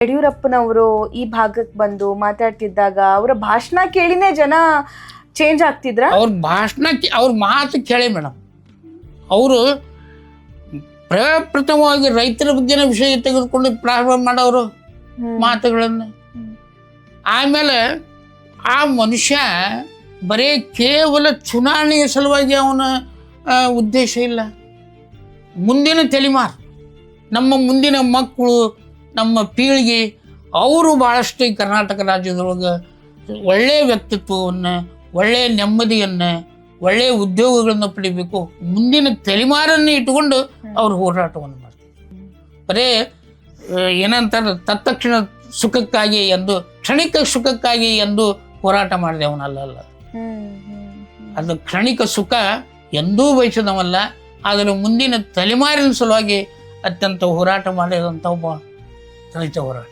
ಯಡಿಯೂರಪ್ಪನವರು ಈ ಭಾಗಕ್ಕೆ ಬಂದು ಮಾತಾಡ್ತಿದ್ದಾಗ ಅವರ ಭಾಷಣ ಕೇಳಿನೇ ಜನ ಚೇಂಜ್ ಆಗ್ತಿದ್ರ? ಅವ್ರ ಭಾಷಣ ಅವ್ರ ಮಾತು ಕೇಳಿ ಮೇಡಮ್, ಅವರು ಪ್ರಪ್ರಥಮವಾಗಿ ರೈತರ ಬಗ್ಗೆನ ವಿಷಯ ತೆಗೆದುಕೊಂಡು ಪ್ರಾರಂಭ ಮಾಡೋರು ಮಾತುಗಳನ್ನು. ಆಮೇಲೆ ಆ ಮನುಷ್ಯ ಬರೀ ಕೇವಲ ಚುನಾವಣೆಯ ಸಲುವಾಗಿ ಅವನ ಉದ್ದೇಶ ಇಲ್ಲ. ಮುಂದಿನ ತಲೆಮಾರು, ನಮ್ಮ ಮುಂದಿನ ಮಕ್ಕಳು, ನಮ್ಮ ಪೀಳಿಗೆ, ಅವರು ಭಾಳಷ್ಟು ಈ ಕರ್ನಾಟಕ ರಾಜ್ಯದೊಳಗೆ ಒಳ್ಳೆಯ ವ್ಯಕ್ತಿತ್ವವನ್ನು, ಒಳ್ಳೆಯ ನೆಮ್ಮದಿಯನ್ನು, ಒಳ್ಳೆಯ ಉದ್ಯೋಗಗಳನ್ನು ಪಡಿಬೇಕು, ಮುಂದಿನ ತಲೆಮಾರನ್ನು ಇಟ್ಟುಕೊಂಡು ಅವರು ಹೋರಾಟವನ್ನು ಮಾಡ್ತಾರೆ. ಬರೇ ಏನಂತಾರೆ, ತತ್ಕ್ಷಣ ಸುಖಕ್ಕಾಗಿ ಎಂದು, ಕ್ಷಣಿಕ ಸುಖಕ್ಕಾಗಿ ಎಂದು ಹೋರಾಟ ಮಾಡಿದೆ ಅವನಲ್ಲ. ಅದು ಕ್ಷಣಿಕ ಸುಖ ಎಂದೂ ಬಯಸದವಲ್ಲ, ಆದರೆ ಮುಂದಿನ ತಲೆಮಾರಿನ ಸಲುವಾಗಿ ಅತ್ಯಂತ ಹೋರಾಟ ಮಾಡಿದಂಥ ಒಬ್ಬ ರೈತ ಹೋರಾಟ.